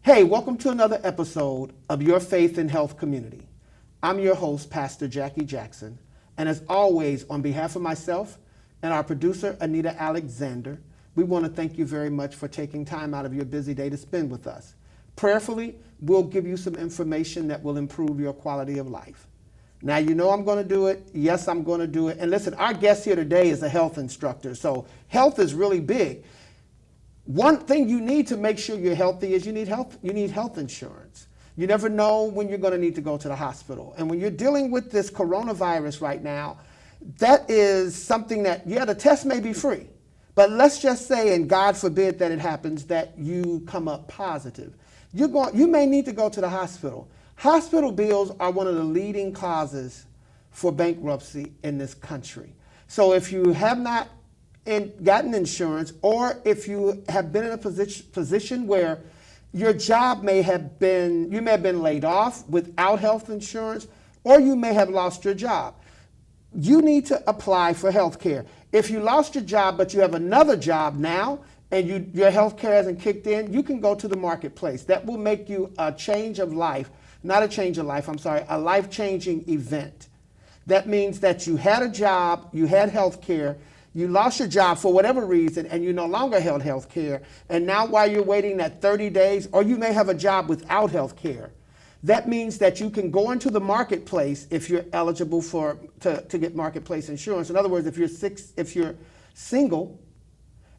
Hey, welcome to another episode of Your Faith in Health Community. I'm your host, Pastor Jackie Jackson, and as always, on behalf of myself and our producer, Anita Alexander, we want to thank you very much for taking time out of your busy day to spend with us. Prayerfully, we'll give you some information that will improve your quality of life. Now, you know I'm going to do it. Yes, I'm going to do it. And listen, our guest here today is a health instructor, so health is really big. One thing you need to make sure you're healthy is you need health insurance. You never know when you're going to need to go to the hospital. And when you're dealing with this coronavirus right now, that is something that, yeah, the test may be free. But let's just say, and God forbid that it happens, that you come up positive. You may need to go to the hospital. Hospital bills are one of the leading causes for bankruptcy in this country. So if you have not gotten insurance, or if you have been in a position where your job you may have been laid off without health insurance, or you may have lost your job, you need to apply for health care. If you lost your job but you have another job now and your health care hasn't kicked in, you can go to the marketplace. That will make you a life-changing event. That means that you had a job, you had health care, you lost your job for whatever reason, and you no longer held health care, and now while you're waiting that 30 days, or you may have a job without health care, that means that you can go into the marketplace if you're eligible to get marketplace insurance. In other words, if you're single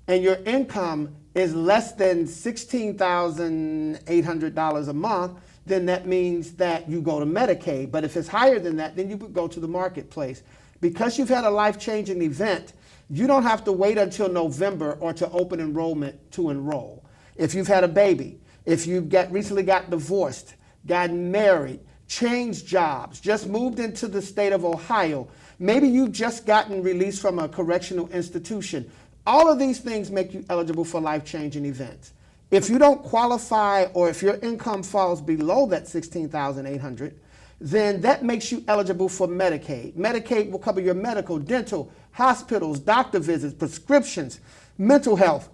and your income is less than $16,800 a month, then that means that you go to Medicaid. But if it's higher than that, then you would go to the marketplace. Because you've had a life-changing event, you don't have to wait until November or to open enrollment to enroll. If you've had a baby, if you've recently got divorced, gotten married, changed jobs, just moved into the state of Ohio, maybe you've just gotten released from a correctional institution, all of these things make you eligible for life-changing events. If you don't qualify, or if your income falls below that $16,800, then that makes you eligible for Medicaid. Medicaid will cover your medical, dental, hospitals, doctor visits, prescriptions, mental health.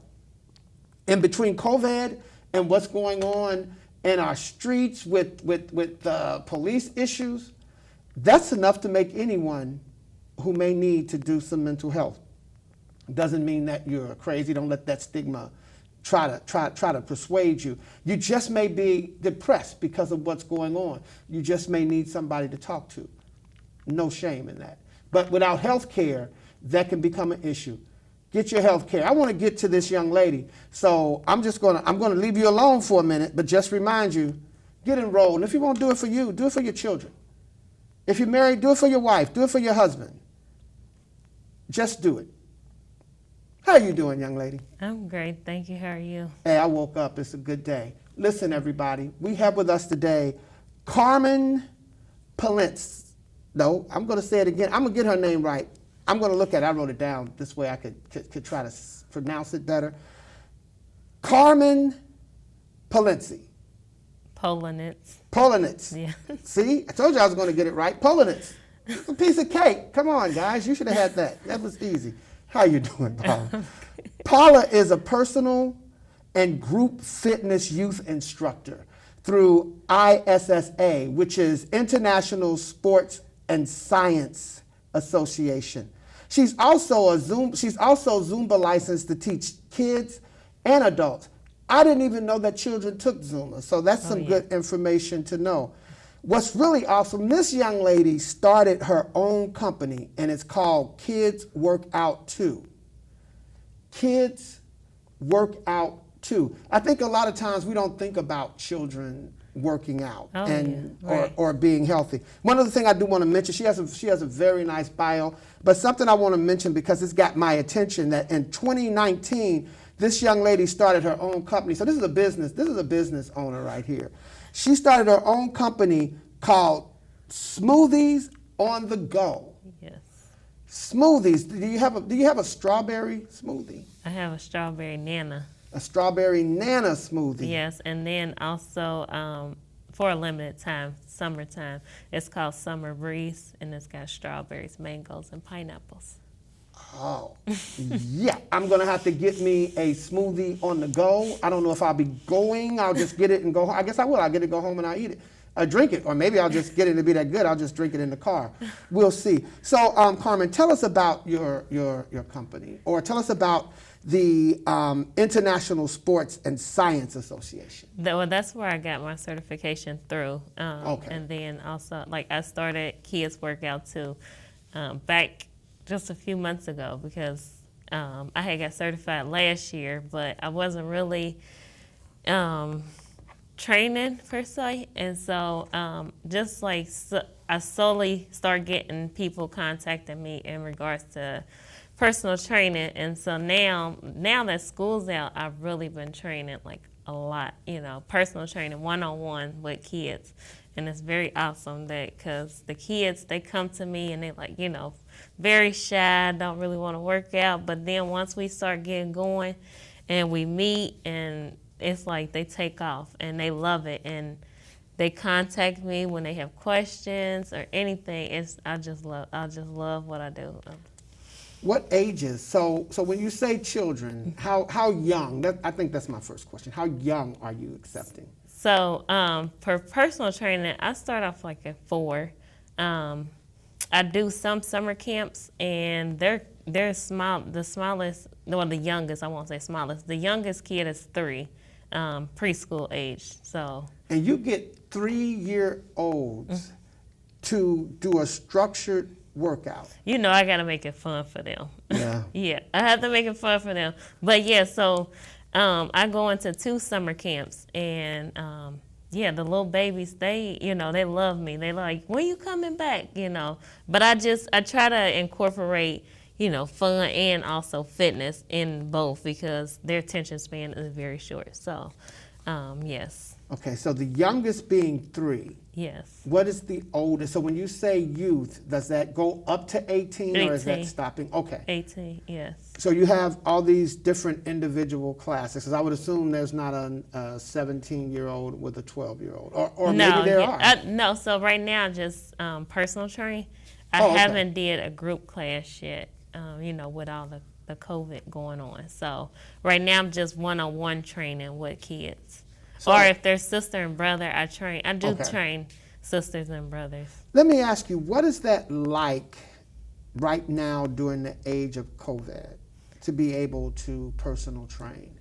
In between COVID and what's going on in our streets with police issues, that's enough to make anyone who may need to do some mental health. Doesn't mean that you're crazy. Don't let that stigma try to persuade you. You just may be depressed because of what's going on. You just may need somebody to talk to. No shame in that. But without health care, that can become an issue. Get your health care. I want to get to this young lady, so I'm going to leave you alone for a minute, but just remind you, get enrolled. And if you won't do it for you, do it for your children. If you're married, do it for your wife, do it for your husband. Just do it. How are you doing, young lady? I'm great, thank you. How are you? Hey, I woke up. It's a good day. Listen, everybody, we have with us today Carmen Poellnitz. No, I'm going to say it again. I'm going to get her name right. I'm going to look at it. I wrote it down. This way I could try to pronounce it better. Carmen Poellnitz. Poellnitz. Yeah. See, I told you I was going to get it right. Poellnitz. It's a piece of cake. Come on, guys. You should have had that. That was easy. How you doing, Paula? Paula is a personal and group fitness youth instructor through ISSA, which is International Sports and Science Association. She's also Zumba licensed to teach kids and adults. I didn't even know that children took Zumba, so that's some good information to know. What's really awesome, this young lady started her own company, and it's called Kids Work Out Too. Kids Work Out Too. I think a lot of times we don't think about children working out or being healthy. One other thing I do want to mention, she has a very nice bio, but something I want to mention because it's got my attention, that in 2019, this young lady started her own company. So this is a business owner right here. She started her own company called Smoothies on the Go. Yes. Smoothies. Do you have a strawberry smoothie? I have a strawberry nana. A strawberry nana smoothie. Yes, and then also for a limited time, summertime, it's called Summer Breeze, and it's got strawberries, mangoes, and pineapples. Oh, yeah. I'm going to have to get me a smoothie on the go. I don't know if I'll be going. I'll just get it and go home. I guess I will. I'll get it, go home, and I'll eat it. I drink it. Or maybe I'll just get it to be that good. I'll just drink it in the car. We'll see. So, Carmen, tell us about your company, or tell us about the International Sports and Science Association. Well, that's where I got my certification through. Okay. And then also, like, I started kids workout too, back just a few months ago, because I had got certified last year, but I wasn't really training per se. And so I slowly started getting people contacting me in regards to personal training. And so now that school's out, I've really been training like a lot, personal training one-on-one with kids. And it's very awesome because the kids, they come to me and they like, very shy, don't really want to work out. But then once we start getting going and we meet, and it's like they take off and they love it. And they contact me when they have questions or anything. I just love what I do. What ages? So when you say children, how young? I think that's my first question. How young are you accepting? So for personal training, I start off like at 4. I do some summer camps, and they're small. The smallest, well, the youngest, I won't say smallest. The youngest kid is 3, preschool age. So. And you get 3-year-olds to do a structured workout. I got to make it fun for them. Yeah. Yeah, I have to make it fun for them. But yeah, so I go into 2 summer camps, and the little babies, they love me. They like, when you coming back, But I try to incorporate, fun and also fitness in both, because their attention span is very short. So, yes. Okay, so the youngest being 3. Yes. What is the oldest? So when you say youth, does that go up to 18, or is that stopping? Okay. 18, yes. So you have all these different individual classes, because I would assume there's not a 17-year-old with a 12-year-old, or no, maybe there are. No, so right now just personal training. I haven't did a group class yet, with all the COVID going on. So right now I'm just one-on-one training with kids. So, or if there's sister and brother, I do train sisters and brothers. Let me ask you, what is that like right now during the age of COVID to be able to personal train?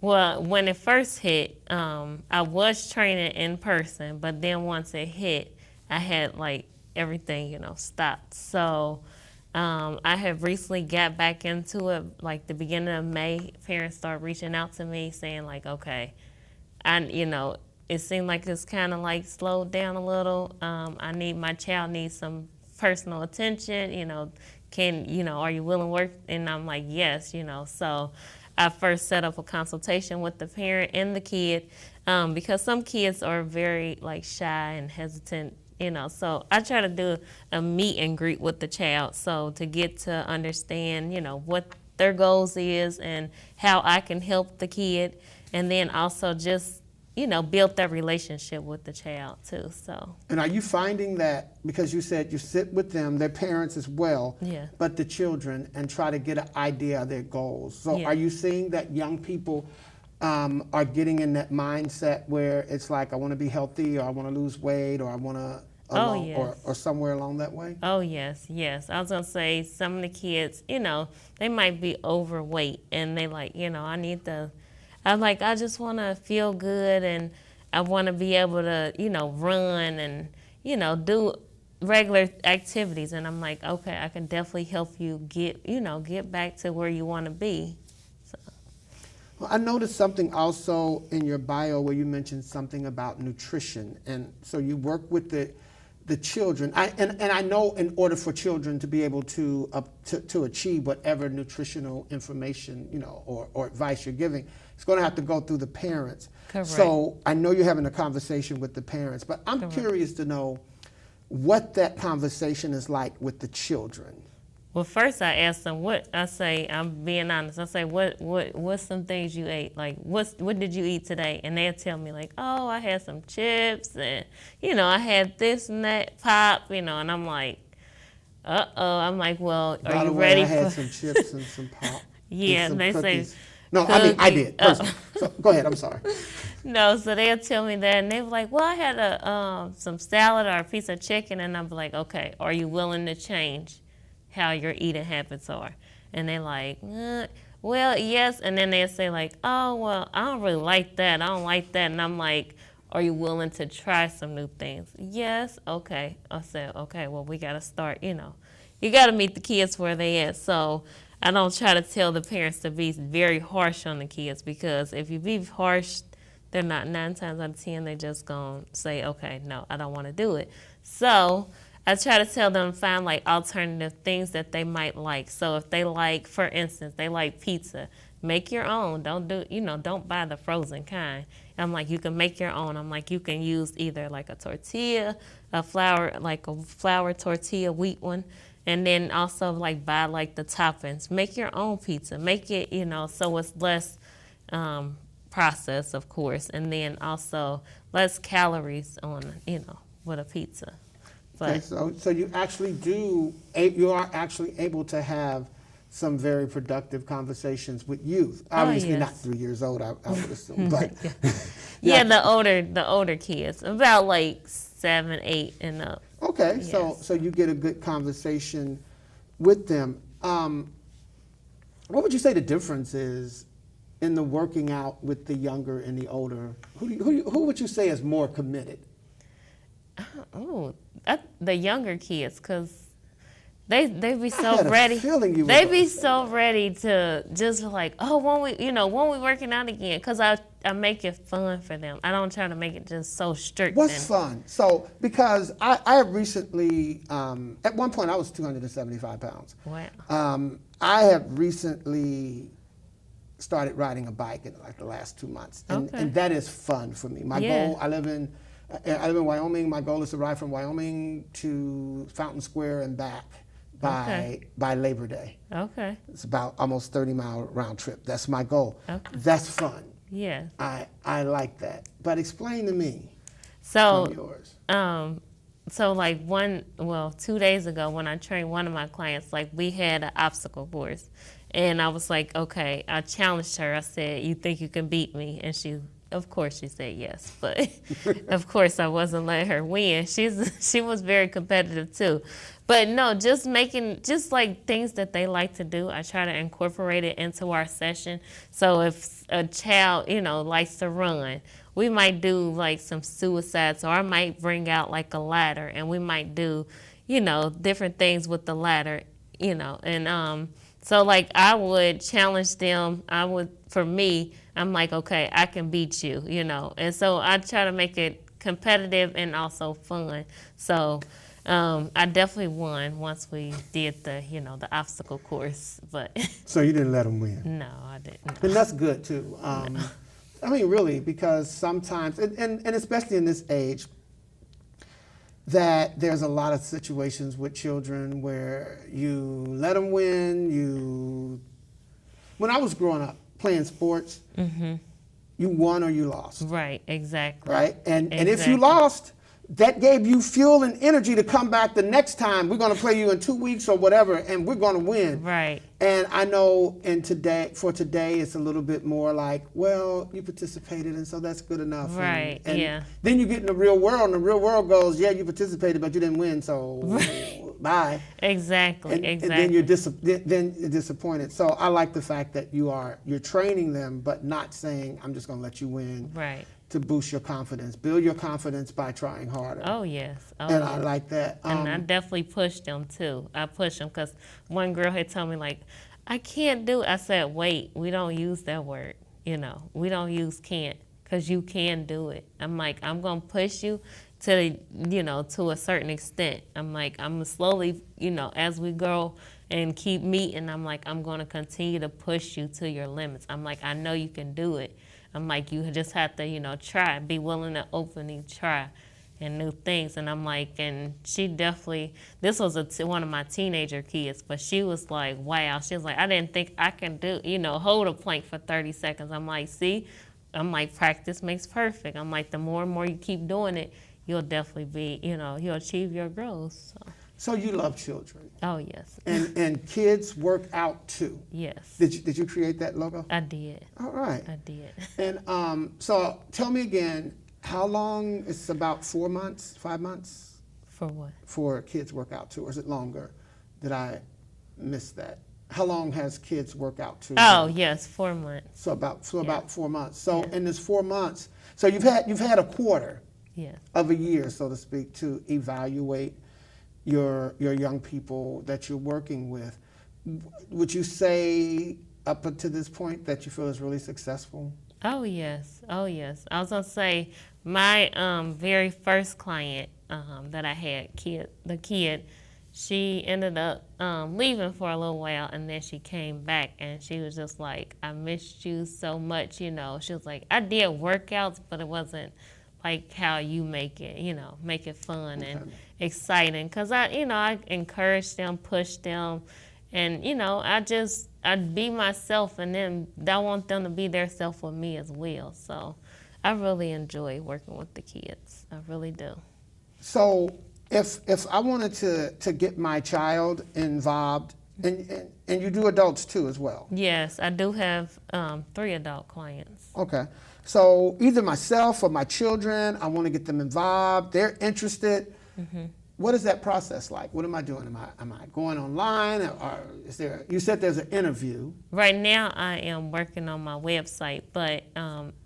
Well, when it first hit, I was training in person, but then once it hit, I had like everything, stopped. So I have recently got back into it, like the beginning of May. Parents started reaching out to me saying like, okay, it seemed like it's kind of like slowed down a little. My child needs some personal attention, are you willing to work? And I'm like, yes, So I first set up a consultation with the parent and the kid, because some kids are very like shy and hesitant, So I try to do a meet and greet with the child, so to get to understand, what their goals is and how I can help the kid. And then also just, build that relationship with the child too. So. And are you finding that, because you said you sit with them, their parents as well, but the children, and try to get an idea of their goals? So are you seeing that young people are getting in that mindset where it's like, I want to be healthy, or I want to lose weight, or I want to, or somewhere along that way? Oh, yes. I was going to say some of the kids, they might be overweight, and they like, I just want to feel good, and I want to be able to, run and, do regular activities. And I'm like, okay, I can definitely help you get back to where you want to be. So. Well, I noticed something also in your bio where you mentioned something about nutrition. And so you work with the children. And I know in order for children to be able to achieve whatever nutritional information, or advice you're giving, it's going to have to go through the parents. Correct. So I know you're having a conversation with the parents, but I'm curious to know what that conversation is like with the children. Well, first I ask them I'm being honest. I say, what's some things you ate? Like, what did you eat today? And they'll tell me like, oh, I had some chips, and, I had this and that pop, and I'm like, I'm like, well, By are the you way, ready I had for? some chips and some pop. Yeah, and some they say cookies. No, I mean I did. Personally. So go ahead. I'm sorry. No, so they'll tell me that, and they were like, well, I had some salad or a piece of chicken, and I'm like, okay, are you willing to change how your eating habits are? And they're like, well, yes, and then they'll say like, oh, well, I don't really like that. I don't like that, and I'm like, are you willing to try some new things? Yes, okay. I said, okay, well, we got to start, you got to meet the kids where they at. So I don't try to tell the parents to be very harsh on the kids, because if you be harsh, they're not 9 times out of 10, they just gonna say, okay, no, I don't want to do it. So I try to tell them find like alternative things that they might like. So if they like, for instance, they like pizza, make your own. Don't buy the frozen kind. I'm like, you can make your own. I'm like, you can use either like a tortilla, like a flour tortilla, wheat one, and then also like buy like the toppings. Make your own pizza. Make it, so it's less process, of course, and then also less calories on, with a pizza. But Okay, so you are actually able to have some very productive conversations with youth. Obviously yes. not 3 years old, I would assume, but yeah, the older kids, about like 7, 8 and up. okay, Yes. so you get a good conversation with them. What would you say the difference is in the working out with the younger and the older? Who would you say is more committed? The younger kids, because they be I so had a ready. feeling you were They gonna be say so that. ready to just like, oh, when we working out again, because I make it fun for them. I don't try to make it just so strict. What's fun? So, because I have recently, at one point I was 275 pounds. Wow. I have recently started riding a bike in like the last 2 months, and, Okay. and that is fun for me. My Yeah. goal, I live in Wyoming. My goal is to ride from Wyoming to Fountain Square and back by Labor Day. Okay. It's about almost 30-mile round trip. That's my goal. Okay. That's fun. Yeah. I like that. But explain to me So from yours. So like 2 days ago when I trained one of my clients, like we had an obstacle course, and I was like, okay, I challenged her. I said, you think you can beat me? And of course she said yes, but of course I wasn't letting her win. She was very competitive too. But no, just like things that they like to do, I try to incorporate it into our session. So if a child, likes to run, we might do like some suicides, or I might bring out like a ladder, and we might do, different things with the ladder, and so like I would challenge them. For me, I'm like, okay, I can beat you, and so I try to make it competitive and also fun. So I definitely won once we did the obstacle course, but So you didn't let them win. no, I didn't. And that's good too. I mean, really, because sometimes, and especially in this age, that there's a lot of situations with children where you let them win. When I was growing up playing sports, you won or you lost. Right, exactly. Right? And if Exactly. you lost, that gave you fuel and energy to come back the next time. We're going to play you in 2 weeks or whatever, and we're going to win. Right. And I know for today, it's a little bit more like, well, you participated, and so that's good enough. Right, And yeah. then you get in the real world, and the real world goes, yeah, you participated, but you didn't win, so bye. Exactly, And exactly. then you're disappointed. So I like the fact that you're training them, but not saying, I'm just going to let you win. Right. To boost your confidence. Build your confidence by trying harder. Oh, yes. Oh, And yes. I like that. And I definitely pushed them, too. I pushed them because one girl had told me, like, I can't do it. I said, wait, we don't use that word. We don't use can't, because you can do it. I'm like, I'm going to push you to a certain extent. I'm like, I'm slowly, as we go and keep meeting, I'm like, I'm going to continue to push you to your limits. I'm like, I know you can do it. I'm like, you just have to, try, be willing to openly try and new things. And I'm like, and she definitely, this was one of my teenager kids, but she was like, wow. She was like, I didn't think I can do, hold a plank for 30 seconds. I'm like, see, practice makes perfect. I'm like, the more and more you keep doing it, you'll definitely be, you'll achieve your goals. So. So you love children, Oh, yes. and kids work out too. Yes. Did you create that logo? I did. All right. I did. And so tell me again, how long? It's about 4 months, 5 months For what? for kids work out too, or is it longer? Did I miss that? How long has kids work out too? Oh, yes, 4 months. So about 4 months. So Yeah. in this 4 months, so you've had a quarter Yes. of a year, so to speak, to evaluate your young people that you're working with. Would you say up to this point that you feel is really successful? Oh, yes. Oh, yes. I was going to say, my very first client that I had, the kid, she ended up leaving for a little while, and then she came back, and she was just like, I missed you so much, you know. She was like, I did workouts, but it wasn't like how you make it, you know, make it fun and exciting. Because I encourage them, push them, and, you know, I'd be myself, and then I want them to be their self with me as well. So I really enjoy working with the kids. I really do. So if I wanted to get my child involved, and you do adults too as well. Yes, I do have 3 adult clients. Okay. So either myself or my children, I want to get them involved. They're interested. Mm-hmm. What is that process like? What am I doing? Am I going online, or is there? You said there's an interview. Right now, I am working on my website, but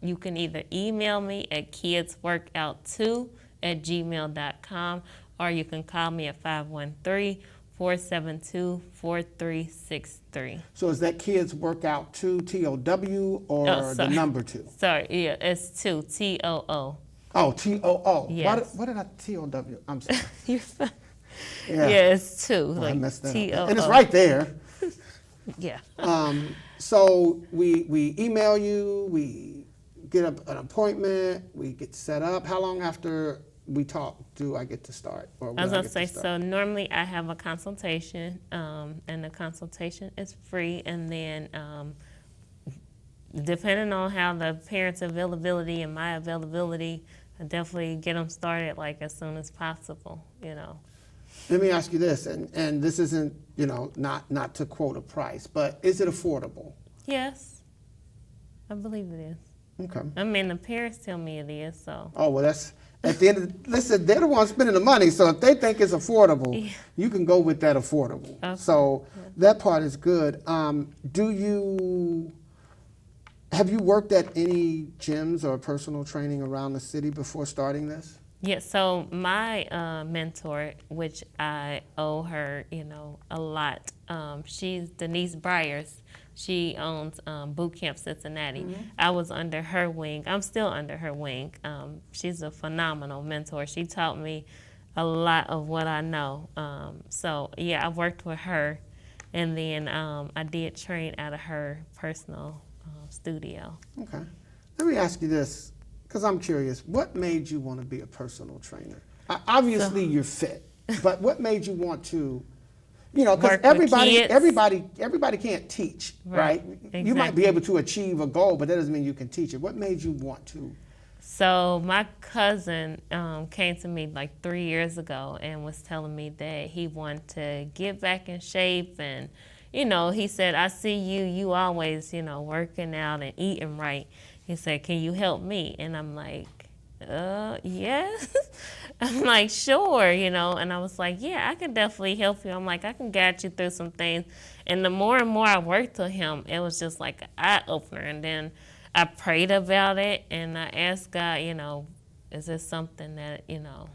you can either email me at kidsworkout2@gmail.com, or you can call me at 513-472-4363. So is that Kids Workout 2, TOW, or the number 2? Sorry, yeah, it's 2, TOO. Oh, TOO. Yes. What did I TOW? I'm sorry. You're fine. Yeah. Yeah, it's 2, Well, I like messed that up. TOO. And it's right there. Yeah. So we email you, we get an appointment, we get set up. How long after we talk do I get to start? Or I was will going to get say, start? so normally I have a consultation, and the consultation is free, and then depending on how the parents' availability and my availability, I definitely get them started like as soon as possible, you know. Let me ask you this, and this isn't, you know, not to quote a price, but is it affordable? Yes, I believe it is. Okay. I mean, the parents tell me it is, so. Oh, well, that's, at the end of listen, they're the ones spending the money, so if they think it's affordable, Yeah. you can go with that affordable. Okay. So that part is good. Have you worked at any gyms or personal training around the city before starting this? Yeah, so my mentor, which I owe her, you know, a lot, she's Denise Byers. She owns Boot Camp Cincinnati. Mm-hmm. I was under her wing. I'm still under her wing. She's a phenomenal mentor. She taught me a lot of what I know. So, yeah, I worked with her, and then I did train out of her personal studio. Okay. Let me ask you this, because I'm curious. What made you want to be a personal trainer? Obviously, you're fit, but what made you want to, you know, because Work with kids. everybody can't teach, right? You might be Exactly. able to achieve a goal, but that doesn't mean you can teach it. What made you want to? So my cousin came to me like 3 years ago and was telling me that he wanted to get back in shape, and you know, he said, I see you always, you know, working out and eating right. He said, can you help me? And I'm like, yes. I'm like, sure, you know. And I was like, yeah, I can definitely help you. I'm like, I can guide you through some things. And the more and more I worked with him, it was just like an eye-opener. And then I prayed about it, and I asked God, you know, is this something that, you know,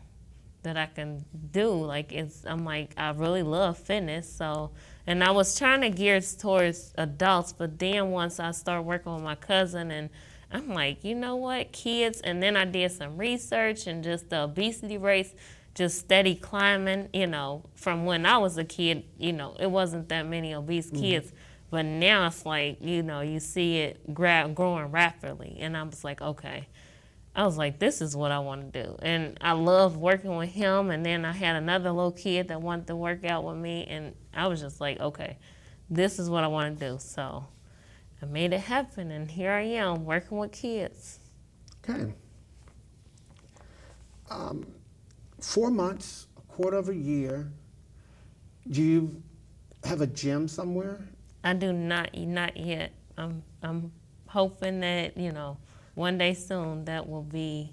that I can do? Like, I'm like, I really love fitness, so. And I was trying to gear towards adults, but then once I started working with my cousin, and I'm like, you know what, kids, and then I did some research, and just the obesity rates just steady climbing, you know, from when I was a kid, you know, it wasn't that many obese kids, but now it's like, you know, you see it growing rapidly, and I was like, okay. I was like, this is what I want to do. And I loved working with him. And then I had another little kid that wanted to work out with me. And I was just like, okay, this is what I want to do. So I made it happen. And here I am working with kids. Okay. 4 months, a quarter of a year, Do you have a gym somewhere? I do not yet. I'm hoping that, one day soon that will be,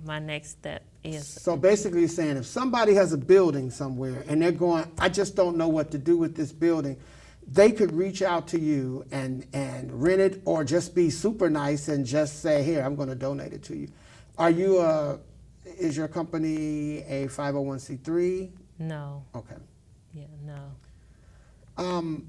my next step is. So basically you're saying if somebody has a building somewhere and they're going, I just don't know what to do with this building, they could reach out to you and rent it, or just be super nice and just say, here, I'm going to donate it to you. Is your company a 501c3? No. Okay. Yeah, no.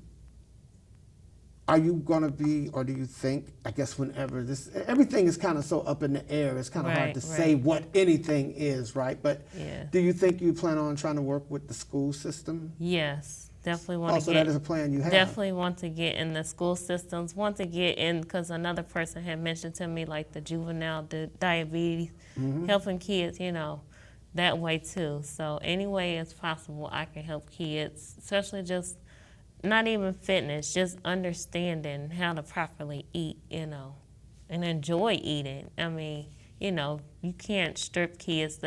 Are you going to be, or do you think, I guess whenever everything is kind of so up in the air, it's kind of hard to say what anything is, right? But yeah. Do you think you plan on trying to work with the school system? Yes. Definitely want to Also, that is a plan you have. Definitely want to get in the school systems, want to get in, because another person had mentioned to me, like the juvenile, the diabetes, helping kids, that way too. So any way it's possible, I can help kids, especially just not even fitness, just understanding how to properly eat, and enjoy eating. I mean, you can't strip kids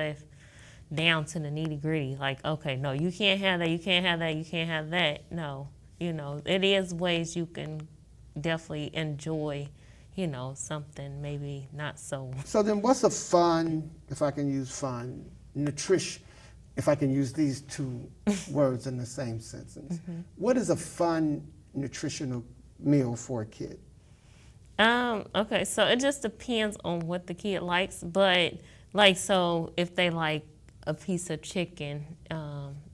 down to the nitty gritty. Like, okay, no, you can't have that, you can't have that, you can't have that. No, it is ways you can definitely enjoy, something maybe not so. So then what's a fun, if I can use fun, nutrition, if I can use these two words in the same sentence. What is a fun nutritional meal for a kid? Okay, so it just depends on what the kid likes, but so if they like a piece of chicken,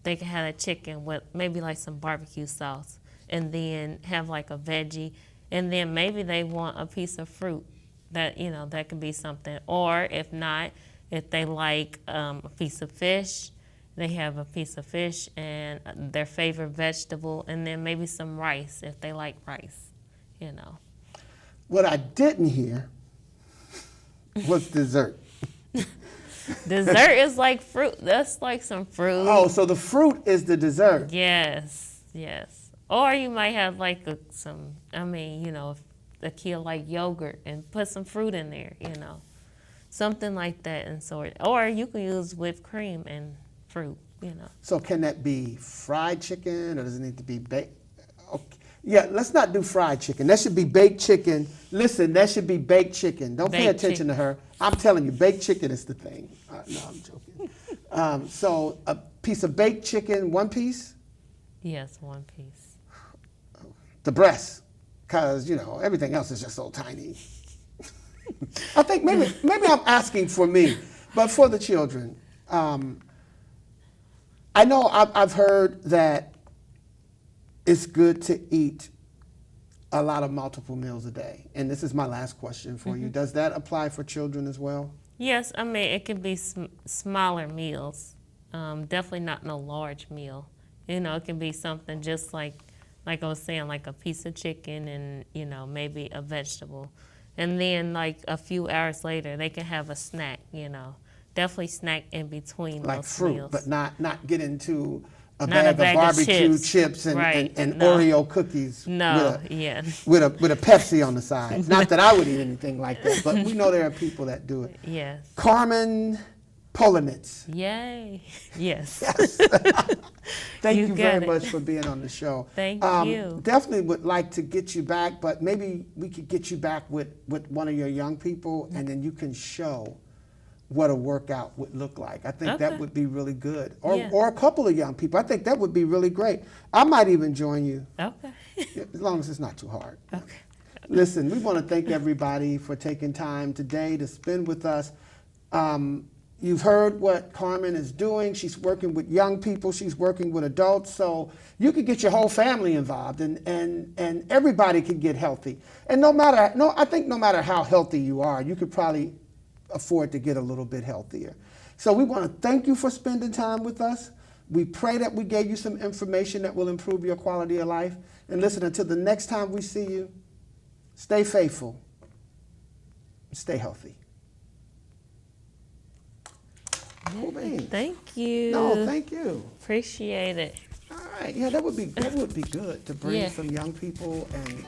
they can have a chicken with maybe like some barbecue sauce, and then have like a veggie, and then maybe they want a piece of fruit. That that could be something. Or if not, if they like a piece of fish, they have a piece of fish and their favorite vegetable, and then maybe some rice if they like rice. What I didn't hear was dessert. Dessert is like fruit. That's like some fruit. Oh, so the fruit is the dessert. Yes. Or you might have like if a kid like yogurt and put some fruit in there, something like that and sort. Or you can use whipped cream and fruit, So can that be fried chicken, or does it need to be baked? Okay. Yeah, let's not do fried chicken. That should be baked chicken. Listen, that should be baked chicken. Don't pay attention to her. I'm telling you, baked chicken is the thing. No, I'm joking. So a piece of baked chicken, one piece? Yes, one piece. The breast, because, everything else is just so tiny. I think maybe I'm asking for me, but for the children. I know I've heard that it's good to eat a lot of multiple meals a day. And this is my last question for you. Does that apply for children as well? Yes, it could be smaller meals. Definitely not no large meal. It can be something just like I was saying, like a piece of chicken and, maybe a vegetable. And then like a few hours later, they can have a snack, Definitely snack in between like those fruit, meals. but not get into a Not a bag of barbecue chips and No. Oreo cookies No, with a Pepsi on the side. Not that I would eat anything like that, but we know there are people that do it. Yes. Carmen Poellnitz. Yay. Yes. Thank you very it. much for being on the show. Thank you. Definitely would like to get you back, but maybe we could get you back with one of your young people, and then you can show what a workout would look like. I think that would be really good. Or a couple of young people. I think that would be really great. I might even join you. Okay. As long as it's not too hard. Okay. Listen, we want to thank everybody for taking time today to spend with us. You've heard what Carmen is doing. She's working with young people. She's working with adults. So you could get your whole family involved, and everybody can get healthy. And I think no matter how healthy you are, you could probably afford to get a little bit healthier. So we want to thank you for spending time with us. We pray that we gave you some information that will improve your quality of life. And listen, until the next time we see you, stay faithful, stay healthy. Cool beans. Thank you. No, thank you. Appreciate it. All right, yeah, that would be good to bring some young people and